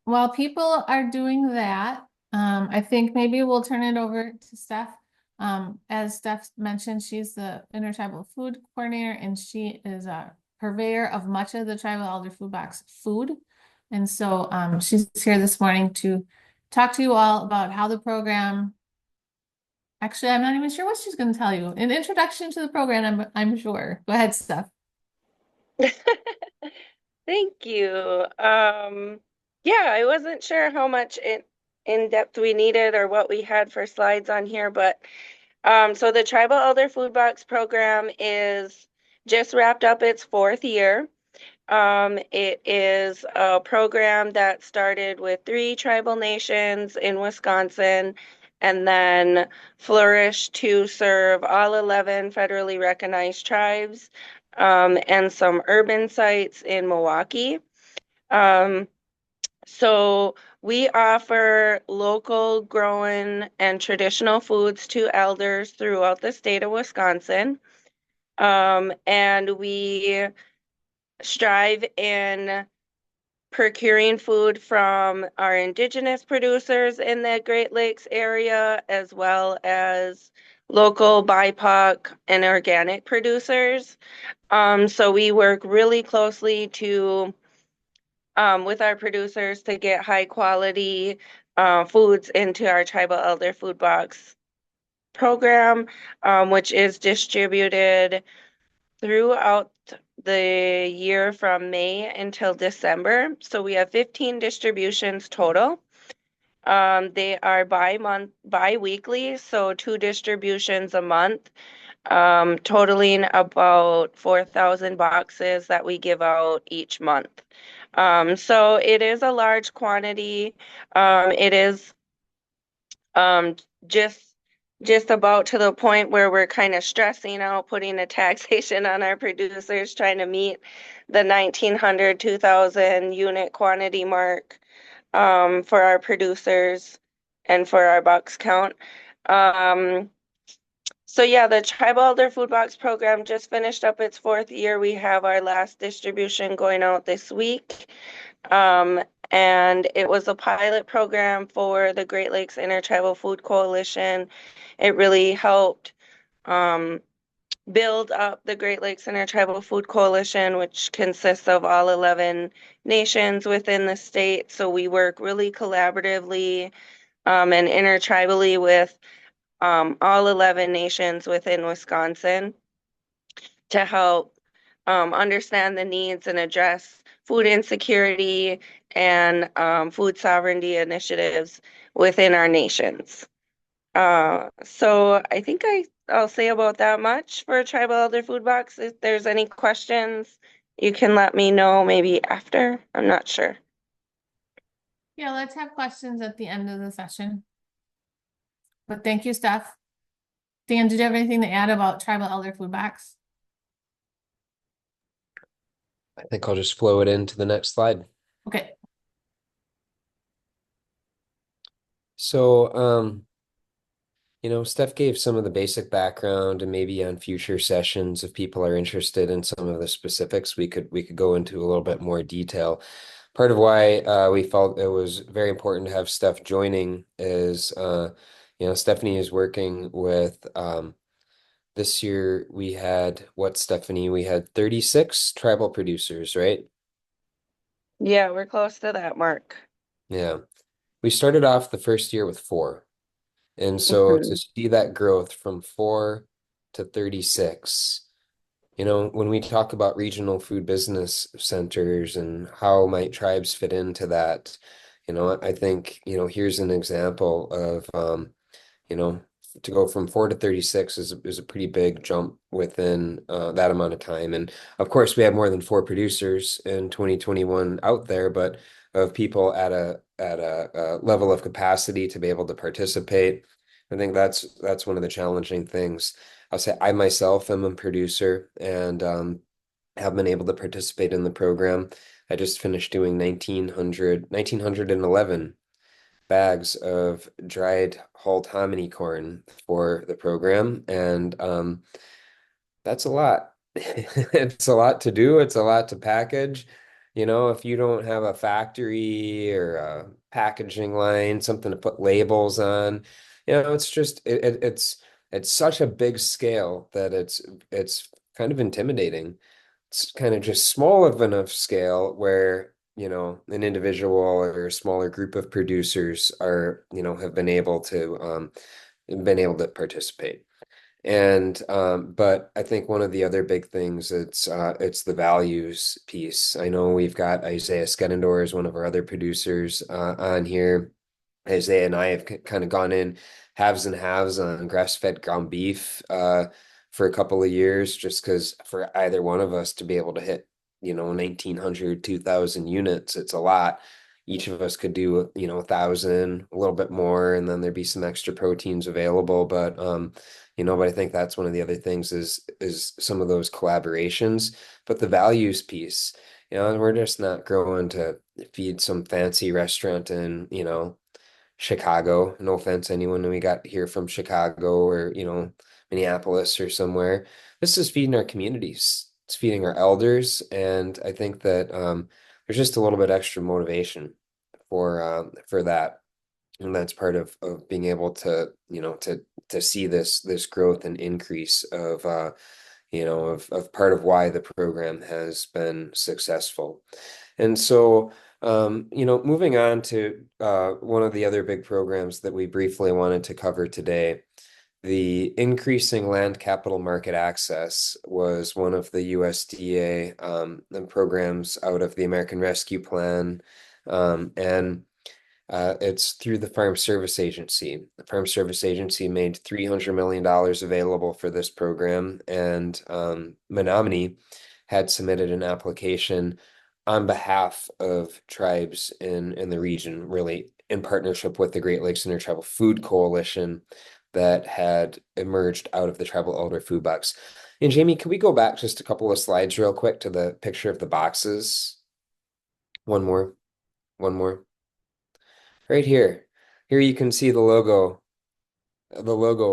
while people are doing that, I think maybe we'll turn it over to Steph. As Steph mentioned, she's the Intertribal Food Coordinator, and she is a purveyor of much of the Tribal Elder Food Box food. And so she's here this morning to talk to you all about how the program. Actually, I'm not even sure what she's going to tell you. An introduction to the program, I'm sure. Go ahead, Steph. Thank you. Yeah, I wasn't sure how much in depth we needed or what we had for slides on here, but so the Tribal Elder Food Box program is just wrapped up its fourth year. It is a program that started with 3 tribal nations in Wisconsin and then flourished to serve all 11 federally recognized tribes and some urban sites in Milwaukee. Um, so we offer local grown and traditional foods to elders throughout the state of Wisconsin. And we strive in procuring food from our Indigenous producers in the Great Lakes area, as well as local BIPOC and organic producers. So we work really closely to with our producers to get high quality foods into our Tribal Elder Food Box program, which is distributed throughout the year from May until December. So we have 15 distributions total. They are bi-weekly, so 2 distributions a month, totaling about 4,000 boxes that we give out each month. So it is a large quantity. It is um, just just about to the point where we're kind of stressing out putting a taxation on our producers, trying to meet the 1,900, 2,000 unit quantity mark for our producers and for our box count. Um, so yeah, the Tribal Elder Food Box program just finished up its fourth year. We have our last distribution going out this week. Um, and it was a pilot program for the Great Lakes Intertribal Food Coalition. It really helped um, build up the Great Lakes Intertribal Food Coalition, which consists of all 11 nations within the state. So we work really collaboratively and intertribally with all 11 nations within Wisconsin to help understand the needs and address food insecurity and food sovereignty initiatives within our nations. So I think I'll say about that much for Tribal Elder Food Box. If there's any questions, you can let me know maybe after. I'm not sure. Yeah, let's have questions at the end of the session. But thank you, Steph. Dan, did you have anything to add about Tribal Elder Food Box? I think I'll just flow it into the next slide. Okay. So, Steph gave some of the basic background, and maybe on future sessions, if people are interested in some of the specifics, we could go into a little bit more detail. Part of why we felt it was very important to have Steph joining is, Stephanie is working with this year we had what, Stephanie? We had 36 tribal producers, right? Yeah, we're close to that mark. Yeah. We started off the first year with 4. And so to Mhm. see that growth from 4 to 36, when we talk about regional food business centers and how might tribes fit into that, I think, here's an example of, you know, to go from 4 to 36 is a pretty big jump within that amount of time. And of course, we have more than 4 producers in 2021 out there, but of people at a level of capacity to be able to participate. I think that's one of the challenging things. I'll say I myself am a producer and have been able to participate in the program. I just finished doing 1,911 bags of dried hulled hominy corn for the program, and that's a lot. It's a lot to do. It's a lot to package. if you don't have a factory or a packaging line, something to put labels on, it's just it's such a big scale that it's kind of intimidating. It's kind of just small of enough scale where, an individual or a smaller group of producers have been able to participate. And but I think one of the other big things it's the values piece. I know we've got Isaiah Skedendor as one of our other producers on here. Isaiah and I have kind of gone in halves and halves on grass-fed ground beef for a couple of years, just because for either one of us to be able to hit 1,900, 2,000 units, it's a lot. Each of us could do 1,000, a little bit more, and then there'd be some extra proteins available. But I think that's one of the other things is some of those collaborations. But the values piece, we're just not growing to feed some fancy restaurant in Chicago. No offense, anyone we got here from Chicago or, Minneapolis or somewhere. This is feeding our communities. It's feeding our elders. And I think that there's just a little bit extra motivation for that. And that's part of being able to, to see this growth and increase of part of why the program has been successful. And so moving on to one of the other big programs that we briefly wanted to cover today, the increasing land capital market access was one of the USDA programs out of the American Rescue Plan. And it's through the Farm Service Agency. The Farm Service Agency made $300 million available for this program, and Menominee had submitted an application on behalf of tribes in the region, really in partnership with the Great Lakes Intertribal Food Coalition that had emerged out of the Tribal Elder Food Box. And Jamie, can we go back just a couple of slides real quick to the picture of the boxes? One more. Right here. Here you can see the logo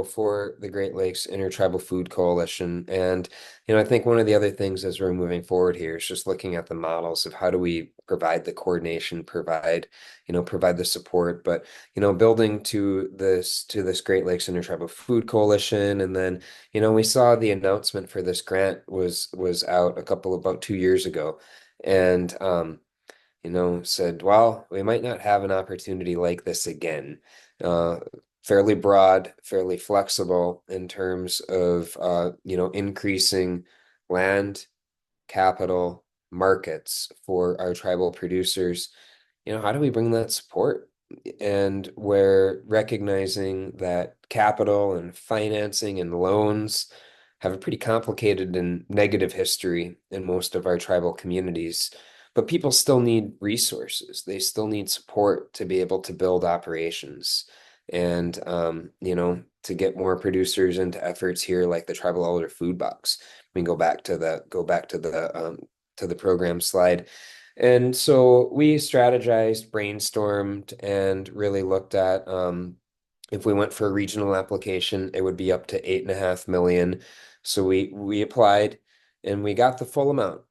for the Great Lakes Intertribal Food Coalition. And, I think one of the other things as we're moving forward here is just looking at the models of how do we provide the coordination, provide the support, but, building to this Great Lakes Intertribal Food Coalition. And then, we saw the announcement for this grant was out about 2 years ago. And, said, well, we might not have an opportunity like this again. Fairly broad, fairly flexible in terms of, increasing land, capital, markets for our tribal producers. How do we bring that support? And we're recognizing that capital and financing and loans have a pretty complicated and negative history in most of our tribal communities. But people still need resources. They still need support to be able to build operations and, to get more producers into efforts here like the Tribal Elder Food Box. We can go back to the program slide. And so we strategized, brainstormed, and really looked at if we went for a regional application, it would be up to 8.5 million. So we applied and we got the full amount.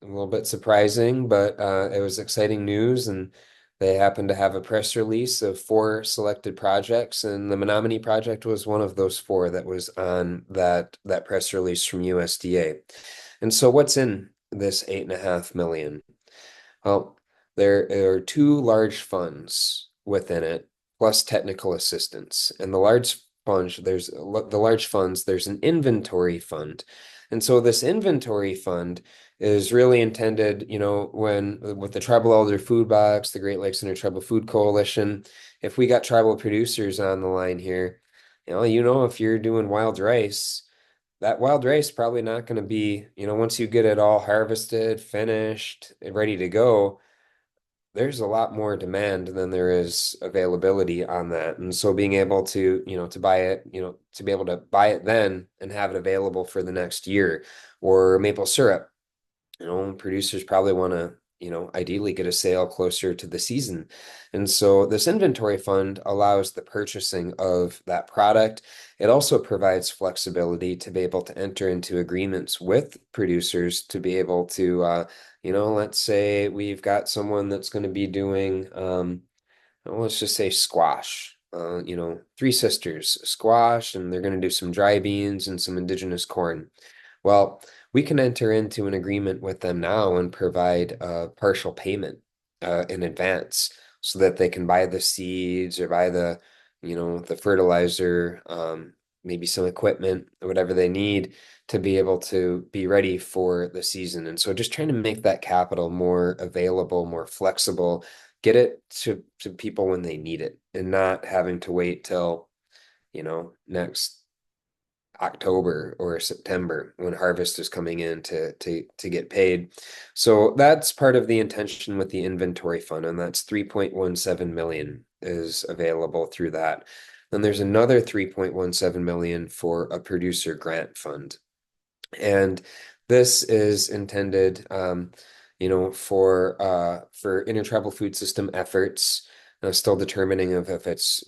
A little bit surprising, but it was exciting news, and they happened to have a press release of 4 selected projects, and the Menominee project was one of those 4 that was on that press release from USDA. And so what's in this 8.5 million? Well, there are 2 large funds within it, plus technical assistance. And the large funds, there's an inventory fund. And so this inventory fund is really intended, when with the Tribal Elder Food Box, the Great Lakes Intertribal Food Coalition, if we got tribal producers on the line here, if you're doing wild rice, that wild rice probably not going to be, once you get it all harvested, finished, and ready to go, there's a lot more demand than there is availability on that. And so being able to, to buy it, to be able to buy it then and have it available for the next year, or maple syrup. Producers probably want to ideally get a sale closer to the season. And so this inventory fund allows the purchasing of that product. It also provides flexibility to be able to enter into agreements with producers to be able to, let's say we've got someone that's going to be doing, let's just say squash. Three sisters squash, and they're going to do some dry beans and some indigenous corn. Well, we can enter into an agreement with them now and provide a partial payment in advance so that they can buy the seeds or buy the fertilizer, maybe some equipment, whatever they need to be able to be ready for the season. And so just trying to make that capital more available, more flexible, get it to people when they need it and not having to wait till, next October or September when harvest is coming in to get paid. So that's part of the intention with the inventory fund, and that's 3.17 million is available through that. Then there's another 3.17 million for a producer grant fund. And this is intended for intertribal food system efforts. Still determining if it's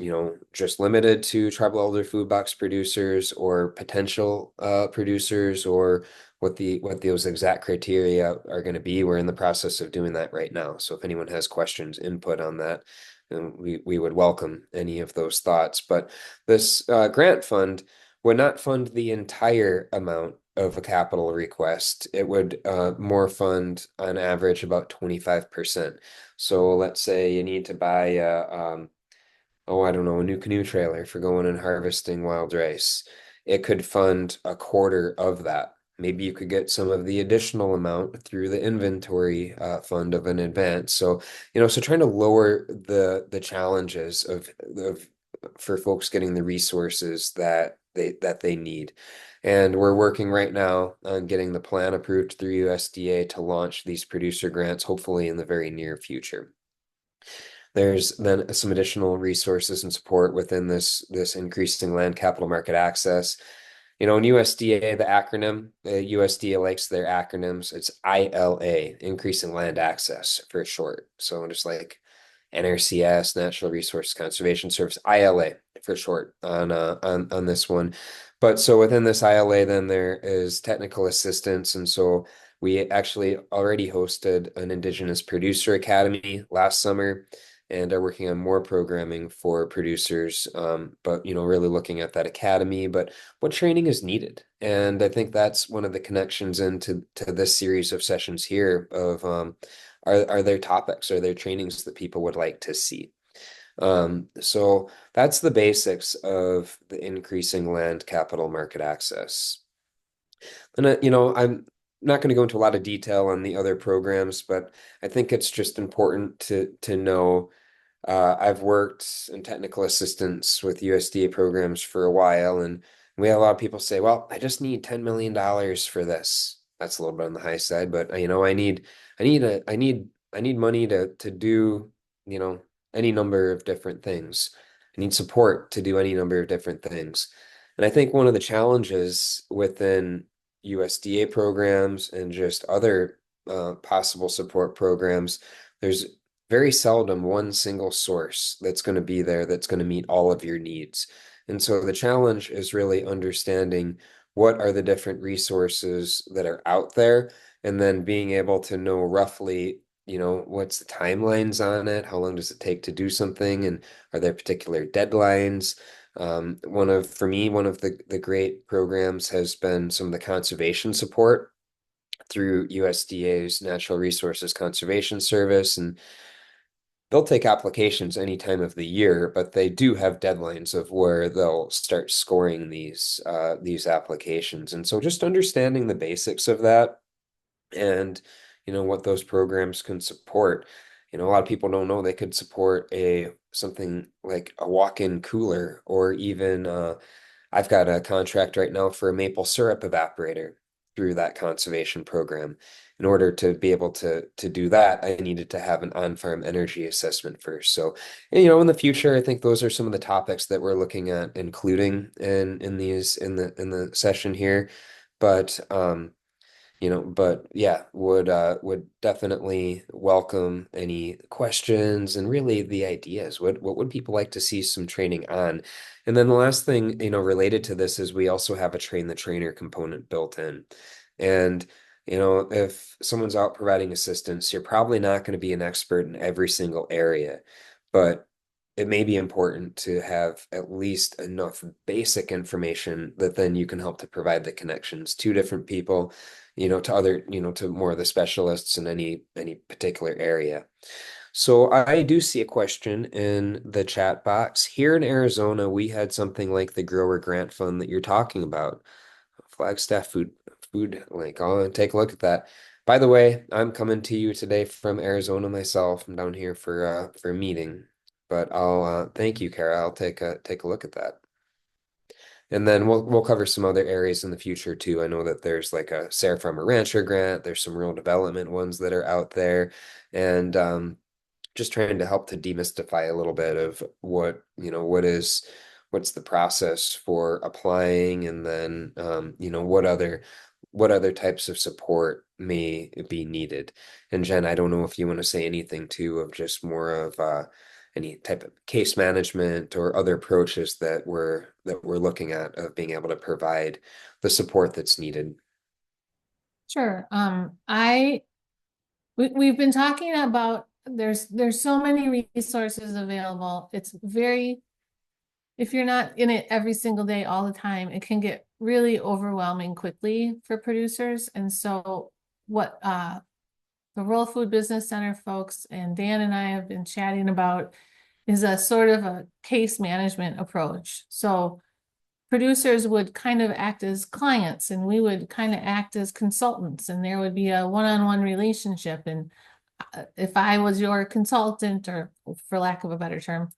just limited to tribal elder food box producers or potential producers, or what those exact criteria are going to be. We're in the process of doing that right now. So if anyone has questions, input on that, we would welcome any of those thoughts. But this grant fund would not fund the entire amount of a capital request. It would more fund on average about 25%. So let's say you need to buy I don't know, a new canoe trailer for going and harvesting wild rice. It could fund a quarter of that. Maybe you could get some of the additional amount through the inventory fund of an advance. So, so trying to lower the challenges of for folks getting the resources that they need. And we're working right now on getting the plan approved through USDA to launch these producer grants, hopefully in the very near future. There's then some additional resources and support within this increasing land capital market access. In USDA, the acronym, USDA likes their acronyms. It's ILA, Increasing Land Access for short. So just like NRCS, Natural Resource Conservation Service, ILA for short on this one. But so within this ILA, then there is technical assistance. And so we actually already hosted an Indigenous Producer Academy last summer and are working on more programming for producers, but really looking at that academy, but what training is needed. And I think that's one of the connections into this series of sessions here of are there topics, are there trainings that people would like to see? So that's the basics of the increasing land capital market access. And I'm not going to go into a lot of detail on the other programs, but I think it's just important to know. I've worked in technical assistance with USDA programs for a while, and we have a lot of people say, "Well, I just need $10 million for this." That's a little bit on the high side, but I need money to do any number of different things. I need support to do any number of different things, and I think one of the challenges within USDA programs and just other possible support programs, there's very seldom one single source that's going to be there that's going to meet all of your needs. And so the challenge is really understanding what are the different resources that are out there, and then being able to know roughly, what's the timelines on it? How long does it take to do something? And are there particular deadlines? For me, one of the great programs has been some of the conservation support through USDA's Natural Resources Conservation Service. And they'll take applications any time of the year, but they do have deadlines of where they'll start scoring these applications. And so just understanding the basics of that and what those programs can support. A lot of people don't know they could support something like a walk-in cooler, or even I've got a contract right now for a maple syrup evaporator through that conservation program. In order to be able to do that, I needed to have an on-farm energy assessment first. So, in the future, I think those are some of the topics that we're looking at including in the session here. But But yeah, would definitely welcome any questions and really the ideas. What would people like to see some training on? And then the last thing, related to this is we also have a train the trainer component built in. And if someone's out providing assistance, you're probably not going to be an expert in every single area, but it may be important to have at least enough basic information that then you can help to provide the connections to different people, to other, to more of the specialists in any particular area. So I do see a question in the chat box. Here in Arizona, we had something like the Grower Grant Fund that you're talking about. Flagstaff food link. I'll take a look at that. By the way, I'm coming to you today from Arizona myself. I'm down here for a meeting, but I'll thank you, Kara. I'll take a look at that. And then we'll cover some other areas in the future too. I know that there's like a Sarah Farmer Rancher grant. There's some rural development ones that are out there, and just trying to help to demystify a little bit of what's the process for applying, and then what other types of support may be needed. And Jen, I don't know if you want to say anything too of just more of any type of case management or other approaches that we're looking at of being able to provide the support that's needed. Sure. We've been talking about there's so many resources available. It's very, if you're not in it every single day all the time, it can get really overwhelming quickly for producers. And so what the Rural Food Business Center folks and Dan and I have been chatting about is a sort of a case management approach. So producers would kind of act as clients and we would kind of act as consultants, and there would be a one-on-one relationship. And if I was your consultant, or for lack of a better term,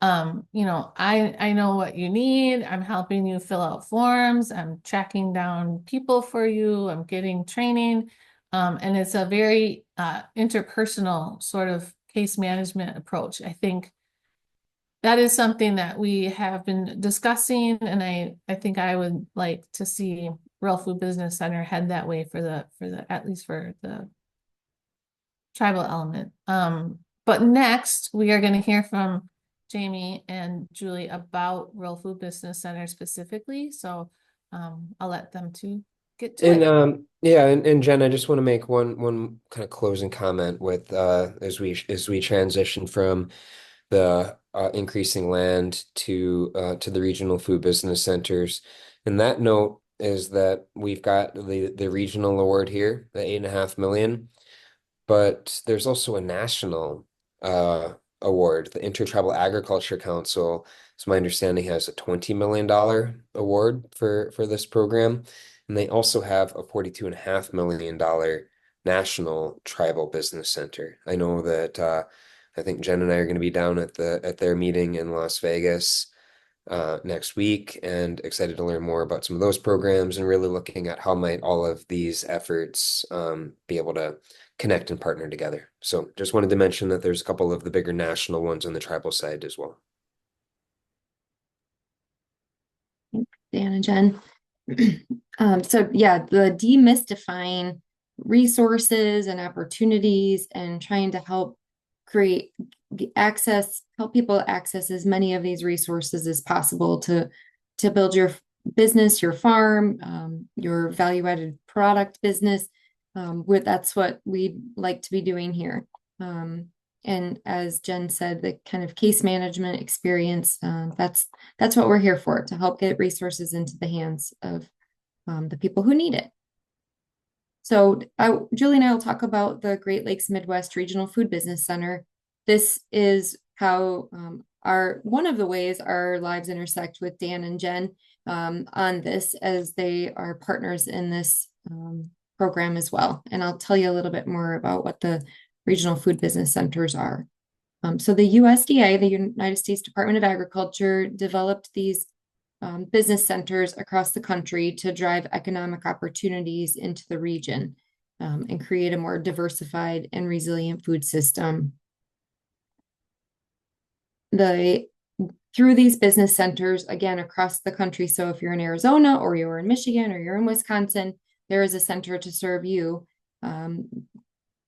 I know what you need. I'm helping you fill out forms. I'm tracking down people for you. I'm getting training. And it's a very interpersonal sort of case management approach. I think that is something that we have been discussing, and I think I would like to see Rural Food Business Center head that way for the at least for the tribal element. But next we are going to hear from Jamie and Julie about Rural Food Business Center specifically. So I'll let them to get to it. And yeah, and Jen, I just want to make one kind of closing comment with as we transition from the increasing land to the regional food business centers. And that note is that we've got the regional award here, the 8.5 million, but there's also a national award. The Intertribal Agriculture Council, as my understanding, has a $20 million award for this program. And they also have a $42.5 million national tribal business center. I know that I think Jen and I are going to be down at their meeting in Las Vegas next week, and excited to learn more about some of those programs and really looking at how might all of these efforts be able to connect and partner together. So just wanted to mention that there's a couple of the bigger national ones on the tribal side as well. Dan and Jen. So yeah, the demystifying resources and opportunities and trying to help create help people access as many of these resources as possible to build your business, your farm, your value-added product business. That's what we'd like to be doing here. And as Jen said, the kind of case management experience, that's what we're here for, to help get resources into the hands of the people who need it. So Julie and I will talk about the Great Lakes Midwest Regional Food Business Center. This is how one of the ways our lives intersect with Dan and Jen on this, as they are partners in this program as well. And I'll tell you a little bit more about what the regional food business centers are. So the USDA, the United States Department of Agriculture, developed these business centers across the country to drive economic opportunities into the region and create a more diversified and resilient food system. Through these business centers, again, across the country, so if you're in Arizona or you're in Michigan or you're in Wisconsin, there is a center to serve you.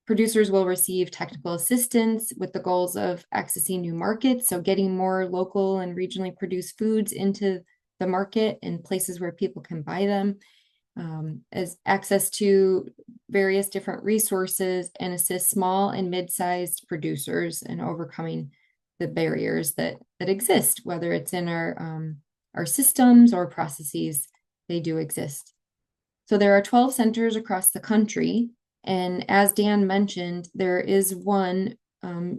Producers will receive technical assistance with the goals of accessing new markets, so getting more local and regionally produced foods into the market and places where people can buy them, as access to various different resources, and assist small and mid-sized producers in overcoming the barriers that exist, whether it's in our systems or processes. They do exist. So there are 12 centers across the country. And as Dan mentioned, there is one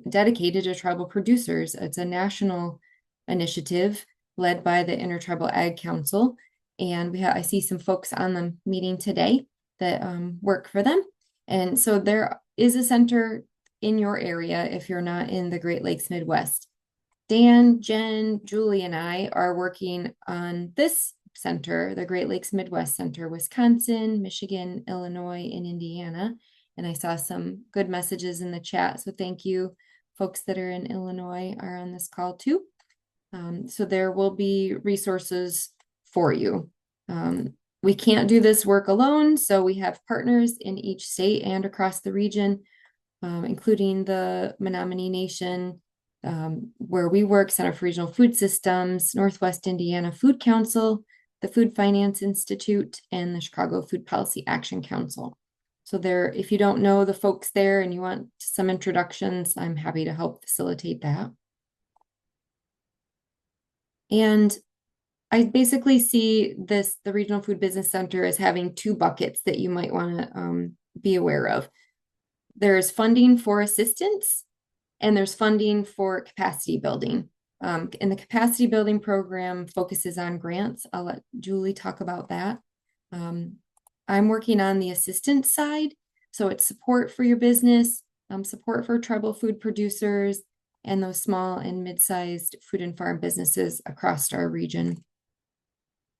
dedicated to tribal producers. It's a national initiative led by the Intertribal Ag Council. And I see some folks on the meeting today that work for them. And so there is a center in your area if you're not in the Great Lakes Midwest. Dan, Jen, Julie, and I are working on this center, the Great Lakes Midwest Center, Wisconsin, Michigan, Illinois, and Indiana. And I saw some good messages in the chat. So thank you. Folks that are in Illinois are on this call too. So there will be resources for you. We can't do this work alone. So we have partners in each state and across the region, including the Menominee Nation, where we work, Center for Regional Food Systems, Northwest Indiana Food Council, the Food Finance Institute, and the Chicago Food Policy Action Council. So there, if you don't know the folks there and you want some introductions, I'm happy to help facilitate that. And I basically see the Regional Food Business Center as having two buckets that you might want to be aware of. There's funding for assistance, and there's funding for capacity building. And the capacity building program focuses on grants. I'll let Julie talk about that. I'm working on the assistance side. So it's support for your business, support for tribal food producers, and those small and mid-sized food and farm businesses across our region.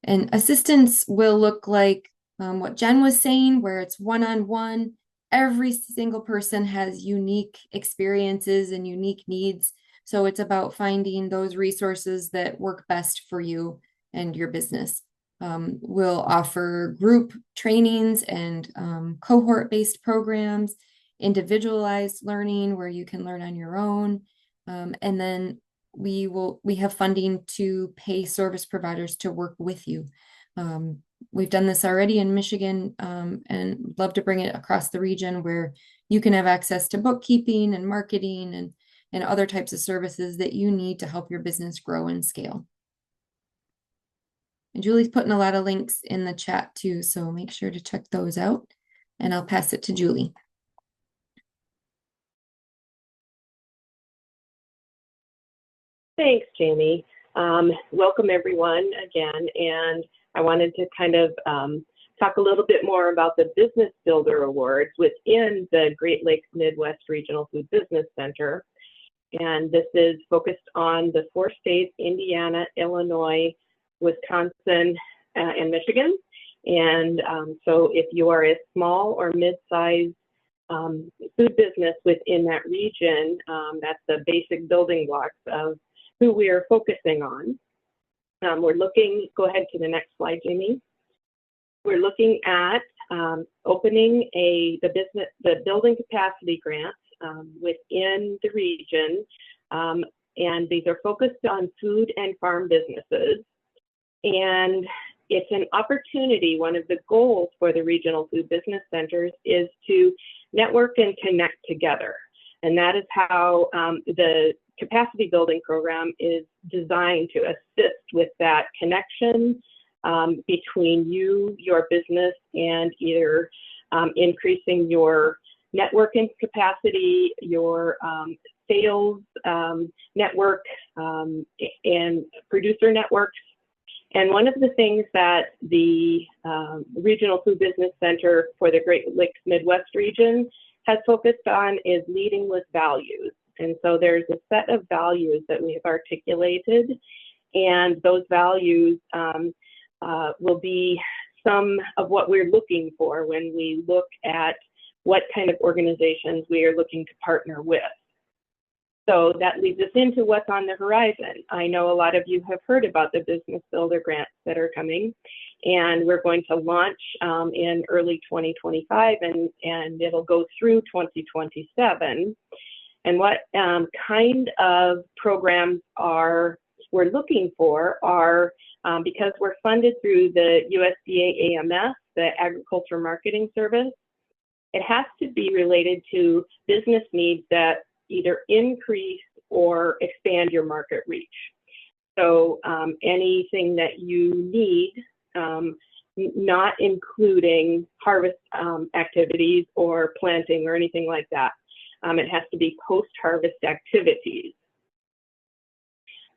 And assistance will look like what Jen was saying, where it's one-on-one. Every single person has unique experiences and unique needs. So it's about finding those resources that work best for you and your business. We'll offer group trainings and cohort-based programs, individualized learning where you can learn on your own. And then we have funding to pay service providers to work with you. We've done this already in Michigan, and love to bring it across the region where you can have access to bookkeeping and marketing and other types of services that you need to help your business grow and scale. And Julie's putting a lot of links in the chat too, so make sure to check those out. And I'll pass it to Julie. Thanks, Jamie. Welcome everyone again. And I wanted to kind of talk a little bit more about the Business Builder Awards within the Great Lakes Midwest Regional Food Business Center. And this is focused on the 4 states, Indiana, Illinois, Wisconsin, and Michigan. And so if you are a small or mid-sized food business within that region, that's the basic building blocks of who we are focusing on. We're looking, go ahead to the next slide, Jamie. We're looking at opening the building capacity grants within the region. And these are focused on food and farm businesses. And it's an opportunity. One of the goals for the regional food business centers is to network and connect together. And that is how the capacity building program is designed to assist with that connection between you, your business, and either increasing your networking capacity, your sales network, and producer networks. And one of the things that the Regional Food Business Center for the Great Lakes Midwest region has focused on is leading with values. And so there's a set of values that we have articulated, and those values will be some of what we're looking for when we look at what kind of organizations we are looking to partner with. So that leads us into what's on the horizon. I know a lot of you have heard about the Business Builder grants that are coming, and we're going to launch in early 2025, and it'll go through 2027. And what kind of programs we're looking for are, because we're funded through the USDA AMS, the Agriculture Marketing Service, it has to be related to business needs that either increase or expand your market reach. So anything that you need, not including harvest activities or planting or anything like that. It has to be post-harvest activities.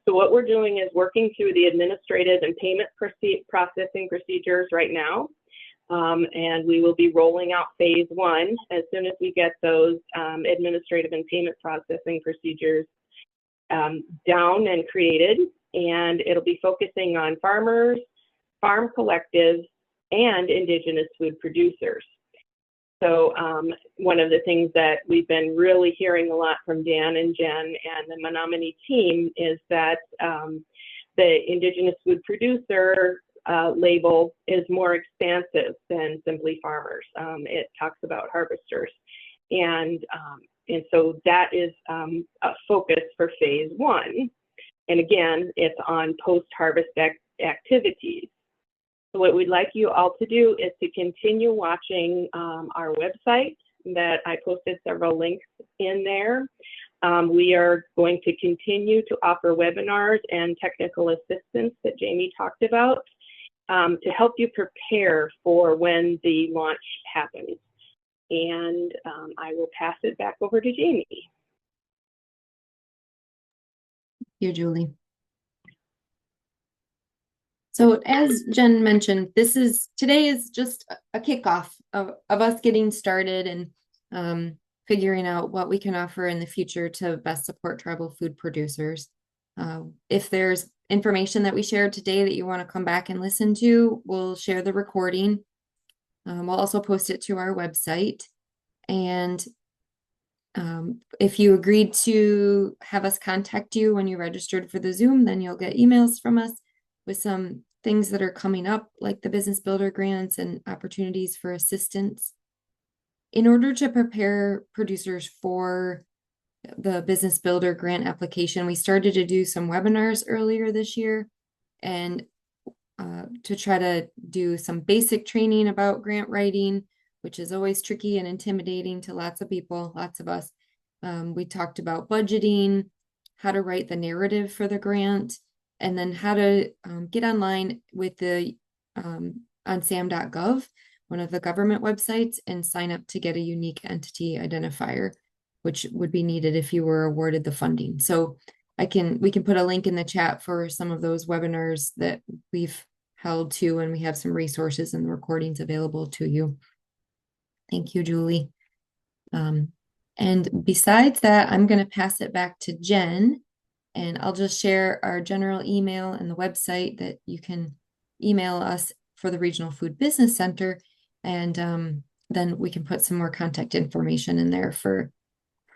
So what we're doing is working through the administrative and payment processing procedures right now. And we will be rolling out phase 1 as soon as we get those administrative and payment processing procedures down and created. And it'll be focusing on farmers, farm collectives, and Indigenous food producers. So one of the things that we've been really hearing a lot from Dan and Jen and the Menominee team is that the Indigenous food producer label is more expansive than simply farmers. It talks about harvesters. And so that is a focus for phase 1. And again, it's on post-harvest activities. So what we'd like you all to do is to continue watching our website that I posted several links in there. We are going to continue to offer webinars and technical assistance that Jamie talked about to help you prepare for when the launch happens. And I will pass it back over to Jamie. Thank you, Julie. So as Jen mentioned, today is just a kickoff of us getting started and figuring out what we can offer in the future to best support tribal food producers. If there's information that we shared today that you want to come back and listen to, we'll share the recording. We'll also post it to our website. And if you agreed to have us contact you when you registered for the Zoom, then you'll get emails from us with some things that are coming up, like the Business Builder grants and opportunities for assistance. In order to prepare producers for the Business Builder grant application, we started to do some webinars earlier this year and to try to do some basic training about grant writing, which is always tricky and intimidating to lots of people, lots of us. We talked about budgeting, how to write the narrative for the grant, and then how to get online with the on sam.gov, one of the government websites, and sign up to get a unique entity identifier, which would be needed if you were awarded the funding. So we can put a link in the chat for some of those webinars that we've held to, and we have some resources and recordings available to you. Thank you, Julie. And besides that, I'm going to pass it back to Jen, and I'll just share our general email and the website that you can email us for the Regional Food Business Center. And then we can put some more contact information in there for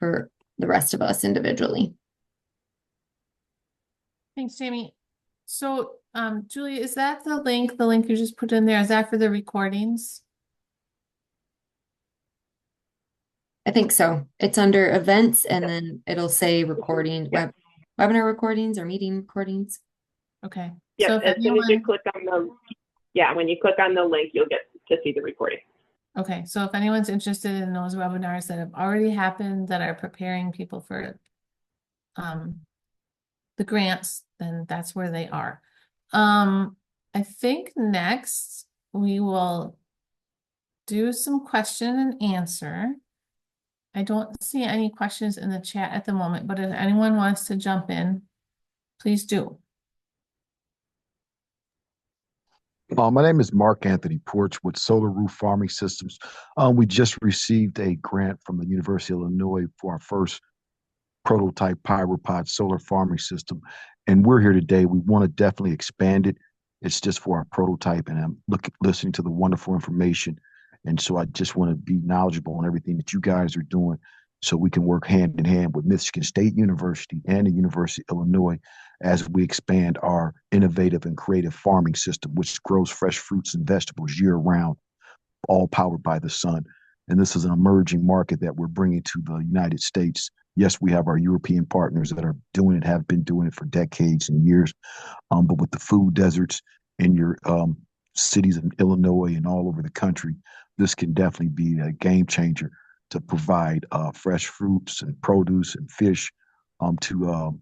the rest of us individually. Thanks, Jamie. So, Julie, is that the link you just put in there? Is that for the recordings? I think so. It's under events, and then it'll say recording, webinar recordings or meeting recordings. Okay. Yeah, so as soon as you click on when you click on the link, you'll get to see the recording. Okay, so if anyone's interested in those webinars that have already happened that are preparing people for the grants, then that's where they are. I think next we will do some question and answer. I don't see any questions in the chat at the moment, but if anyone wants to jump in, please do. My name is Mark Anthony Porch with Solar Roof Farming Systems. We just received a grant from the University of Illinois for our first prototype pyropod solar farming system. And we're here today. We want to definitely expand it. It's just for our prototype, and I'm listening to the wonderful information. And so I just want to be knowledgeable on everything that you guys are doing so we can work hand in hand with Michigan State University and the University of Illinois as we expand our innovative and creative farming system, which grows fresh fruits and vegetables year round, all powered by the sun. And this is an emerging market that we're bringing to the United States. Yes, we have our European partners that are doing it, have been doing it for decades and years. But with the food deserts in your cities in Illinois and all over the country, this can definitely be a game changer to provide fresh fruits and produce and fish to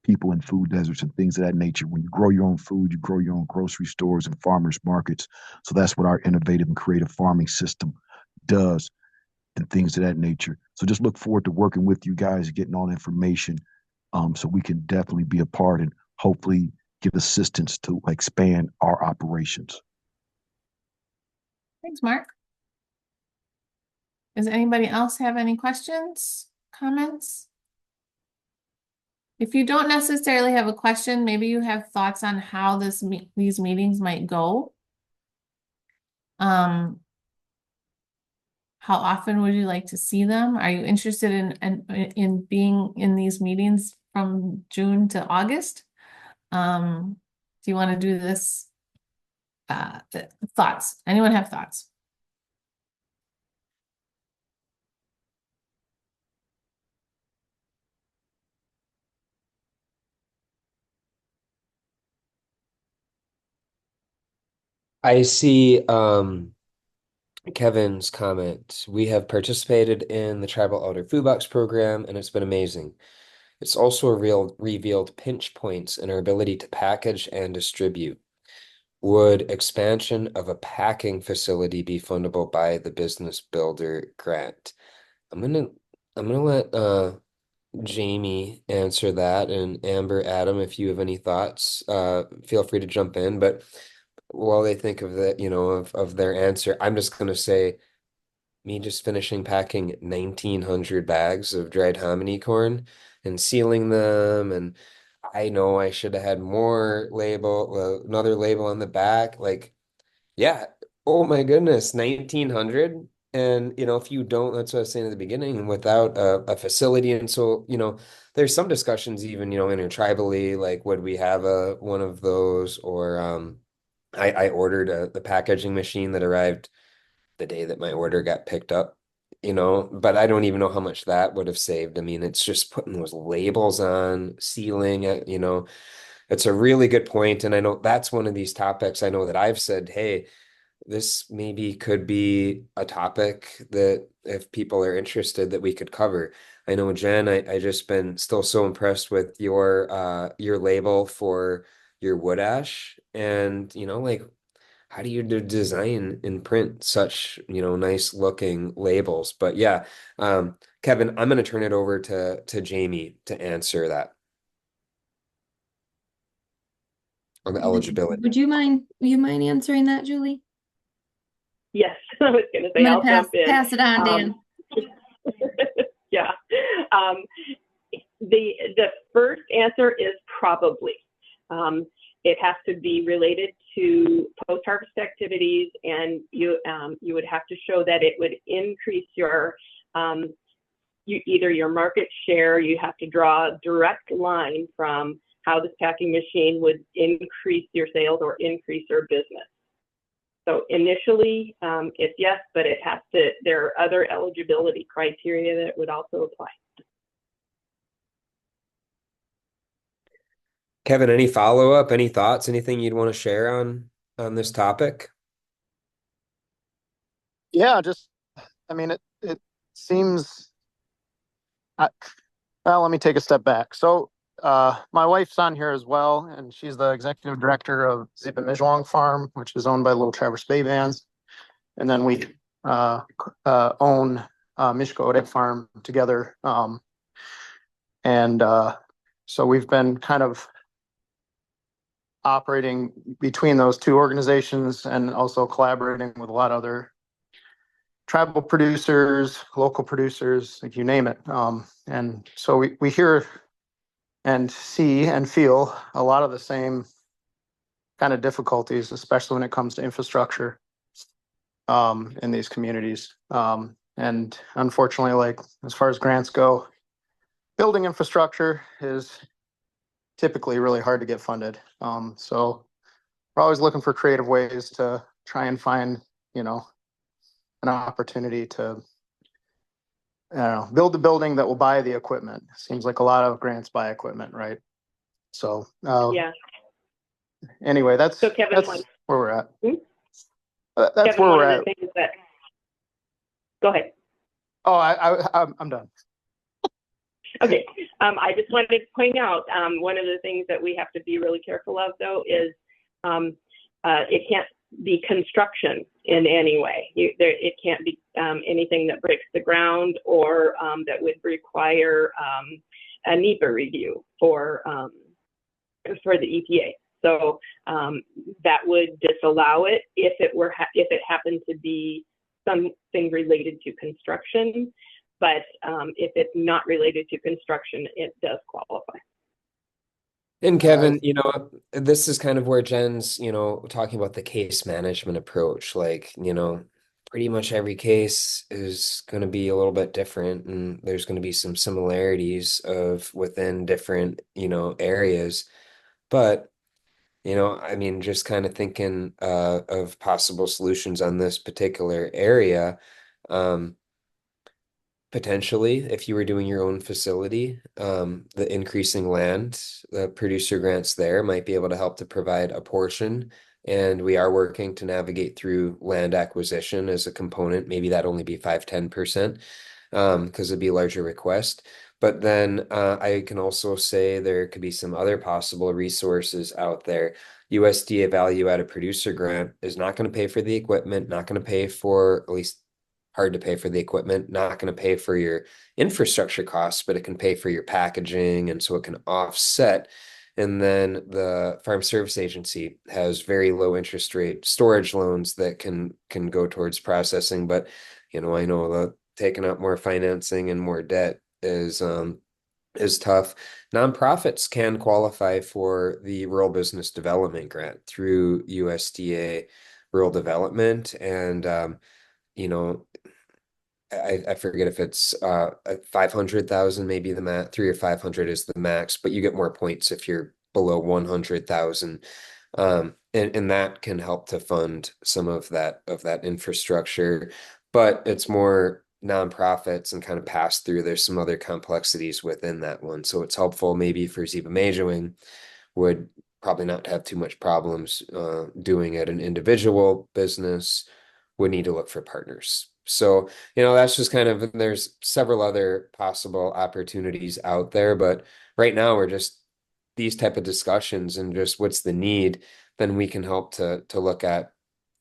people in food deserts and things of that nature. When you grow your own food, you grow your own grocery stores and farmers markets. So that's what our innovative and creative farming system does and things of that nature. So just look forward to working with you guys, getting all the information so we can definitely be a part and hopefully give assistance to expand our operations. Thanks, Mark. Does anybody else have any questions, comments? If you don't necessarily have a question, maybe you have thoughts on how these meetings might go. How often would you like to see them? Are you interested in being in these meetings from June to August? Do you want to do this? Thoughts? Anyone have thoughts? I see Kevin's comment. We have participated in the Tribal Elder Food Box program, and it's been amazing. It's also revealed pinch points in our ability to package and distribute. Would expansion of a packing facility be fundable by the Business Builder grant? I'm gonna let Jamie answer that, and Amber, Adam, if you have any thoughts, feel free to jump in. But while they think of that, of their answer, I'm just gonna say, me just finishing packing 1,900 bags of dried hominy corn and sealing them, and I know I should have had more another label on the back. Like, yeah, oh my goodness, 1,900. And if you don't, that's what I was saying at the beginning, without a facility. And so, there's some discussions even, intertribally, like, would we have one of those? Or I ordered the packaging machine that arrived the day that my order got picked up, but I don't even know how much that would have saved. I mean, it's just putting those labels on, sealing it, it's a really good point. And I know that's one of these topics I know that I've said, hey, this maybe could be a topic that if people are interested that we could cover. I know, Jen, I just been still so impressed with your label for your wood ash, and like, how do you design and print such nice looking labels? But yeah, Kevin, I'm going to turn it over to Jamie to answer that on the eligibility. Would you mind answering that, Julie? Yes, I was going to say, I'm I'll gonna jump in. pass it on, Dan. Yeah. The first answer is probably. It has to be related to post-harvest activities, and you would have to show that it would increase your either your market share. You have to draw a direct line from how this packing machine would increase your sales or increase your business. So initially, it's yes, but it has to. There are other eligibility criteria that would also apply. Kevin, any follow-up, any thoughts, anything you'd want to share on this topic? Yeah, I mean, it seems, well, let me take a step back. So my wife's on here as well, and she's the executive director of Zipa Mijwang Farm, which is owned by Little Traverse Bay Bands. And then we own Mishko Odeg Farm together. So we've been kind of operating between those two organizations and also collaborating with a lot of other tribal producers, local producers, like you name it. And so we hear and see and feel a lot of the same kind of difficulties, especially when it comes to infrastructure in these communities. And unfortunately, like as far as grants go, building infrastructure is typically really hard to get funded. So we're always looking for creative ways to try and find, an opportunity to, I don't know, build the building that will buy the equipment. Seems like a lot of grants buy equipment, right? So Yeah. anyway, that's So Kevin, that's where we're at. Hmm? That's Kevin, where one we're of at. the things that, go ahead. Oh, I'm done. Okay. I just wanted to point out, one of the things that we have to be really careful of, though, is it can't be construction in any way. It can't be anything that breaks the ground or that would require a NEPA review for the EPA. So that would disallow it if it happened to be something related to construction. But if it's not related to construction, it does qualify. And Kevin, this is kind of where Jen's, talking about the case management approach. Like, pretty much every case is going to be a little bit different, and there's going to be some similarities of within different, areas. But, I mean, just kind of thinking of possible solutions on this particular area. Potentially, if you were doing your own facility, the increasing land, the producer grants there might be able to help to provide a portion. And we are working to navigate through land acquisition as a component. Maybe that only be 5-10%, because it'd be a larger request. But then I can also say there could be some other possible resources out there. USDA value added producer grant is not going to pay for the equipment, not going to pay for, at least hard to pay for the equipment, not going to pay for your infrastructure costs, but it can pay for your packaging, and so it can offset. And then the Farm Service Agency has very low interest rate storage loans that can go towards processing. But I know that taking up more financing and more debt is tough. Nonprofits can qualify for the Rural Business Development Grant through USDA Rural Development, and you know, I forget if it's 500,000, maybe the max, 3 or 500 is the max, but you get more points if you're below 100,000. And that can help to fund some of that infrastructure, but it's more nonprofits and kind of pass through. There's some other complexities within that one. So it's helpful maybe for Ziba Majoing would probably not have too much problems doing it. An individual business would need to look for partners. So, that's just kind of, there's several other possible opportunities out there, but right now we're just these type of discussions and just what's the need, then we can help to look at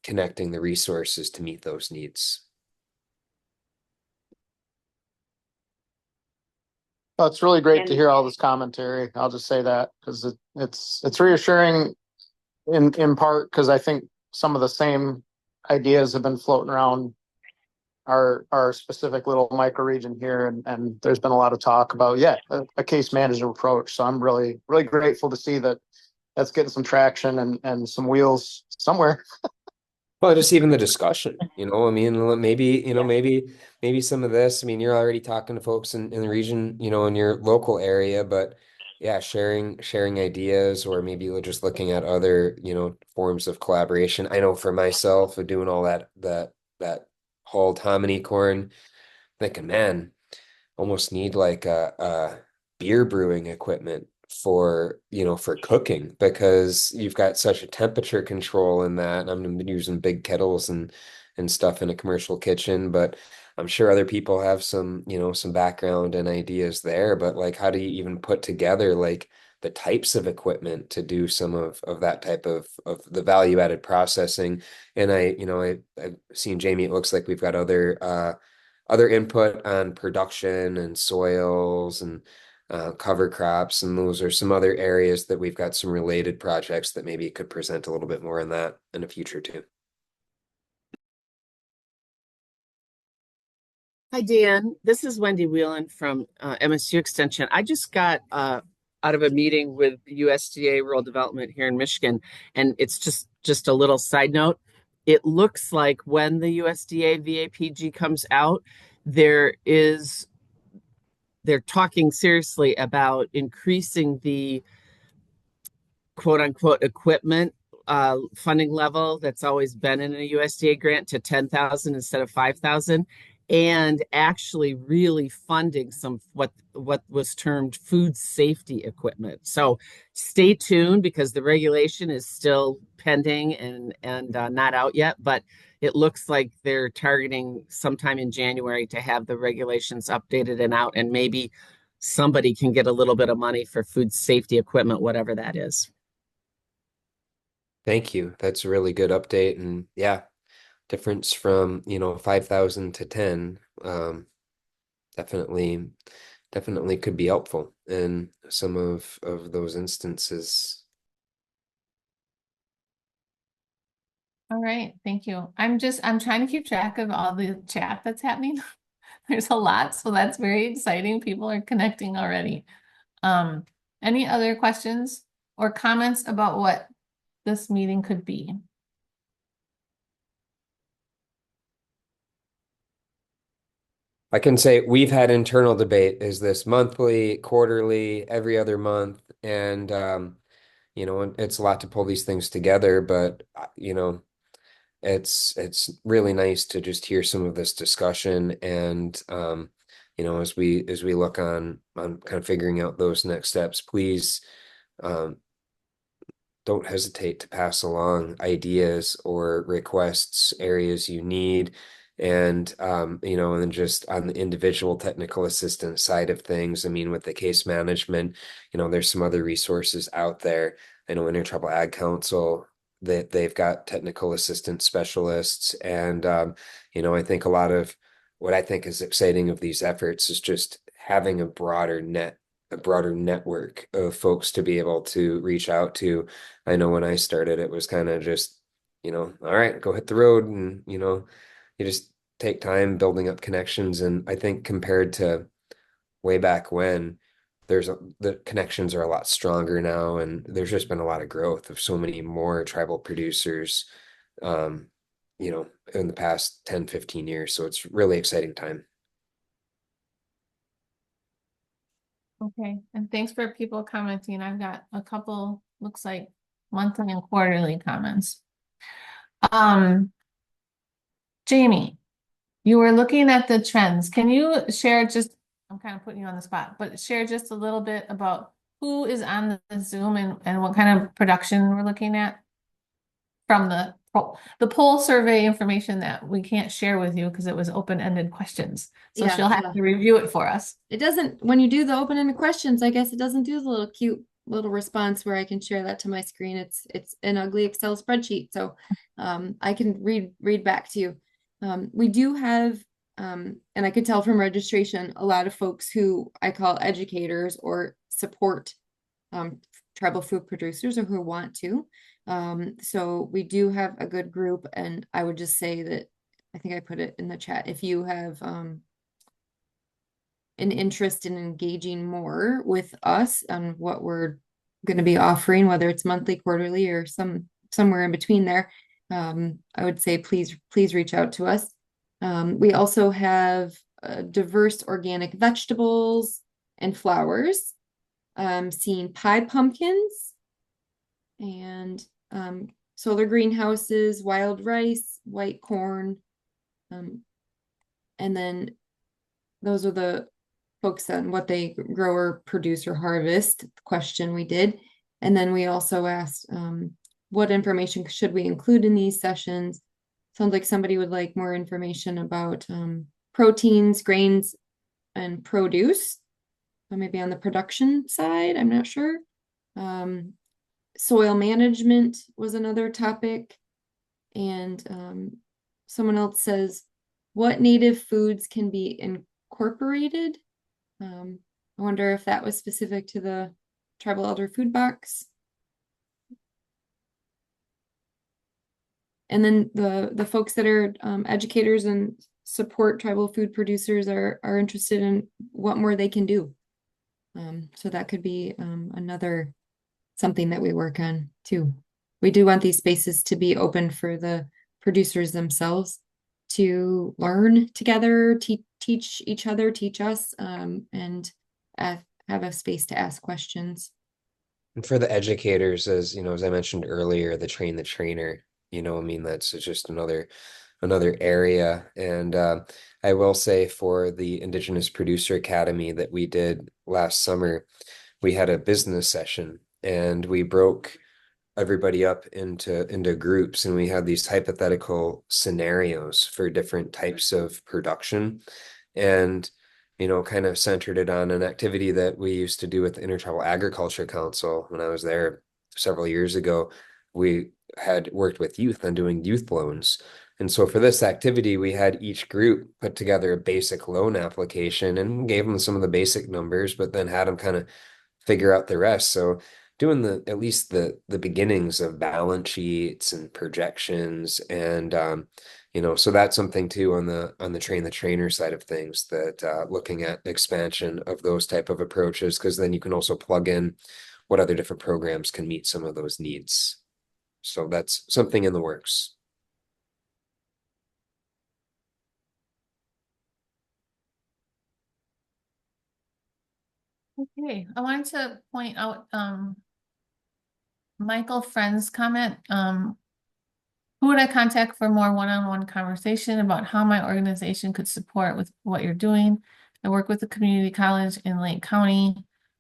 connecting the resources to meet those needs. Well, it's really great to And hear all this commentary. I'll just say that because it's reassuring in part because I think some of the same ideas have been floating around our specific little microregion here, and there's been a lot of talk about a case management approach. So I'm really really grateful to see that that's getting some traction and some wheels somewhere. Well, just even the discussion, I mean, maybe, Yeah. maybe some of this, I mean, you're already talking to folks in the region, in your local area, but yeah, sharing ideas, or maybe just looking at other, forms of collaboration. I know for myself, of doing all that whole hominy corn, thinking, man, almost need like a beer brewing equipment for for cooking, because you've got such a temperature control in that. I'm using big kettles and stuff in a commercial kitchen, but I'm sure other people have some some background and ideas there. But like, how do you even put together like the types of equipment to do some of that type of the value added processing? And I've seen, Jamie, it looks like we've got other input on production and soils and cover crops, and those are some other areas that we've got some related projects that maybe could present a little bit more in that in the future too. Hi, Dan. This is Wendy Whelan from MSU Extension. I just got out of a meeting with USDA Rural Development here in Michigan, and it's just a little side note. it looks like when the USDA VAPG comes out, they're talking seriously about increasing the quote unquote equipment funding level that's always been in a USDA grant to 10,000 instead of 5,000, and actually really funding some what was termed food safety equipment. So stay tuned, because the regulation is still pending and not out yet, but it looks like they're targeting sometime in January to have the regulations updated and out, and maybe somebody can get a little bit of money for food safety equipment, whatever that is. Thank you. That's a really good update. And yeah, difference from, 5,000 to 10, definitely, definitely could be helpful in some of those instances. All right, thank you. I'm trying to keep track of all the chat that's happening. There's a lot, so that's very exciting. People are connecting already. Any other questions or comments about what this meeting could be? I can say we've had internal debate. Is this monthly, quarterly, every other month? And, it's a lot to pull these things together, but, it's really nice to just hear some of this discussion. And, as we look on kind of figuring out those next steps, please, don't hesitate to pass along ideas or requests, areas you need. And, and then just on the individual technical assistance side of things, I mean, with the case management, there's some other resources out there. I know Intertribal Ag Council, that they've got technical assistance specialists. And, I think a lot of what I think is exciting of these efforts is just having a broader network of folks to be able to reach out to. I know when I started, it was kind of just, all right, go hit the road, and, you just take time building up connections. And I think compared to way back when, the connections are a lot stronger now, and there's just been a lot of growth of so many more tribal producers, um, in the past 10, 15 years. So it's really exciting time. Okay, and thanks for people commenting. I've got a couple, looks like monthly and quarterly comments. Jamie, you were looking at the trends. Can you share I'm kind of putting you on the spot, but share just a little bit about who is on the Zoom and what kind of production we're looking at from the poll survey information that we can't share with you because it was open-ended questions. So she'll have to review it for us. It doesn't, when you do the open-ended questions, I guess it doesn't do the little cute little response where I can share that to my screen. It's an ugly Excel spreadsheet. So I can read back to you. We do have, and I could tell from registration, a lot of folks who I call educators or support tribal food producers, or who want to. So we do have a good group, and I would just say that, I think I put it in the chat, if you have an interest in engaging more with us on what we're going to be offering, whether it's monthly, quarterly, or somewhere in between there, I would say please reach out to us. We also have diverse organic vegetables and flowers, seeing pie pumpkins, and solar greenhouses, wild rice, white corn, and then those are the folks on what they grow or produce or harvest question we did. And then we also asked what information should we include in these sessions. Sounds like somebody would like more information about proteins, grains, and produce. So maybe on the production side, I'm not sure. Soil management was another topic. And someone else says, what native foods can be incorporated? I wonder if that was specific to the Tribal Elder Food Box. And then the folks that are educators and support tribal food producers are interested in what more they can do. So that could be another something that we work on too. We do want these spaces to be open for the producers themselves to learn together, teach each other, teach us, and have a space to ask questions. And for the educators, as you know, as I mentioned earlier, the trainer, I mean, that's just another area. And I will say for the Indigenous Producer Academy that we did last summer, we had a business session and we broke everybody up into groups, and we had these hypothetical scenarios for different types of production, and kind of centered it on an activity that we used to do with the Intertribal Agriculture Council when I was there several years ago. We had worked with youth on doing youth loans. And so for this activity, we had each group put together a basic loan application and gave them some of the basic numbers, but then had them kind of figure out the rest. So doing at least the beginnings of balance sheets and projections, and so that's something too on the train the trainer side of things, that looking at expansion of those type of approaches, because then you can also plug in what other different programs can meet some of those needs. So that's something in the works. Okay, I wanted to point out Michael Friend's comment. Who would I contact for more one-on-one conversation about how my organization could support with what you're doing? I work with the community college in Lake County.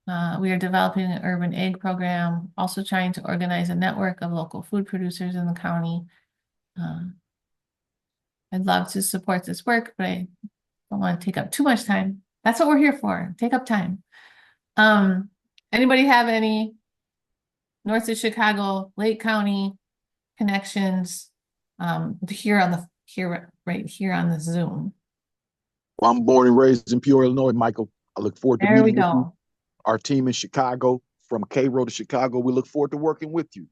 We are developing an urban ag program, also trying to organize a network of local food producers in the county. I'd love to support this work, but I don't want to take up too much time. That's what we're here for, take up time. Anybody have any north of Chicago, Lake County connections right here on the Zoom? Well, I'm born and raised in Peoria, Illinois, Michael. I look forward to There we meeting with you. go. Our team in Chicago, from Cairo to Chicago, we look forward to working with you,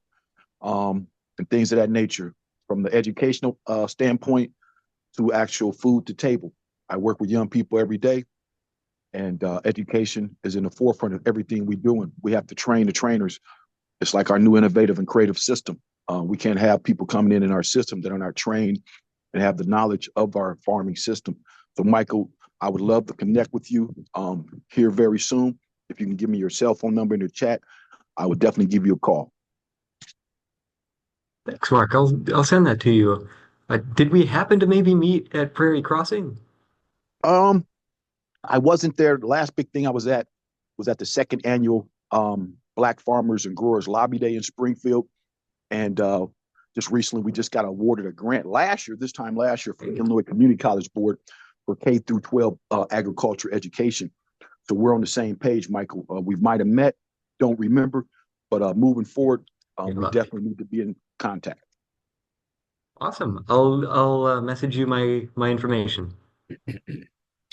and things of that nature, from the educational standpoint to actual food to table. I work with young people every day, and education is in the forefront of everything we do. And we have to train the trainers. It's like our new innovative and creative system. We can't have people coming in our system that are not trained and have the knowledge of our farming system. So, Michael, I would love to connect with you here very soon. If you can give me your cell phone number in the chat, I would definitely give you a call. Thanks, Mark. I'll send that to you. Did we happen to maybe meet at Prairie Crossing? I wasn't there. The last big thing I was at the second annual Black Farmers and Growers Lobby Day in Springfield. And just recently, we just got awarded a grant this time last year, from the Illinois Community College Board for K through 12 agriculture education. So we're on the same page, Michael. We might have met, don't remember, but moving forward, we definitely need to be in contact. Awesome. I'll message you my information.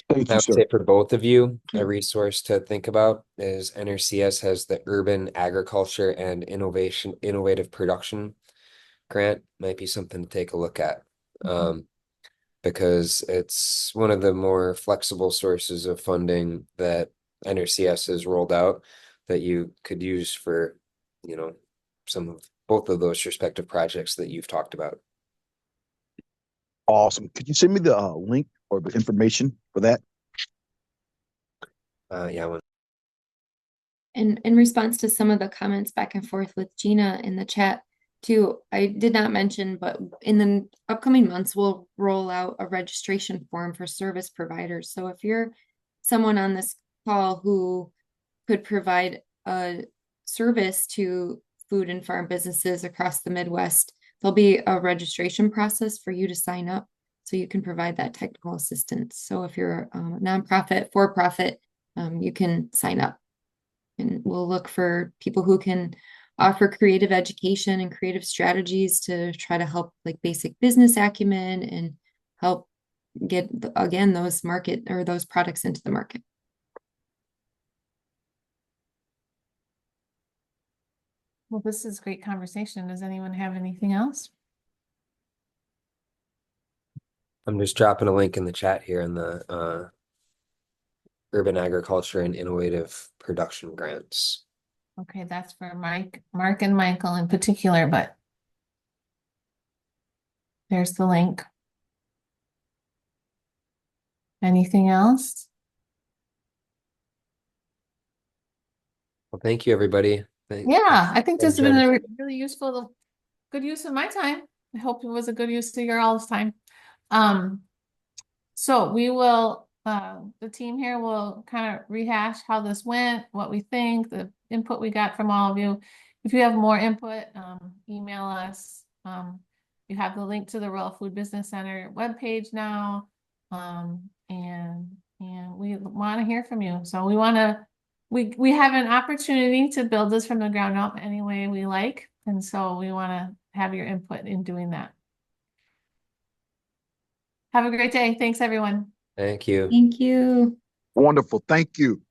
Thank I you, would sir. say for both of you, a resource to think about is NRCS has the Urban Agriculture and Innovative Production Grant. Might be something to take a look at, because it's one of the more flexible sources of funding that NRCS has rolled out that you could use for, both of those respective projects that you've talked about. Awesome. Could you send me the link or the information for that? Yeah. And in response to some of the comments back and forth with Gina in the chat too, I did not mention, but in the upcoming months, we'll roll out a registration form for service providers. So if you're someone on this call who could provide a service to food and farm businesses across the Midwest, there'll be a registration process for you to sign up so you can provide that technical assistance. So if you're a nonprofit, for-profit, you can sign up. And we'll look for people who can offer creative education and creative strategies to try to help like basic business acumen and help get, again, those products into the market. Well, this is great conversation. Does anyone have anything else? I'm just dropping a link in the chat here in the Urban Agriculture and Innovative Production Grants. Okay, that's for Mark and Michael in particular, but There's the link. Anything else? Well, thank you, everybody. Yeah, I think this has been Jen. a really useful, good use of my time. I hope it was a good use of your all's time. So we will, the team here will kind of rehash how this went, what we think, the input we got from all of you. If you have more input, email us. You have the link to the Rural Food Business Center webpage now. And we want to hear from you. So we have an opportunity to build this from the ground up any way we like. And so we want to have your input in doing that. Have a great day. Thanks, everyone. Thank you. Thank you. Wonderful. Thank you.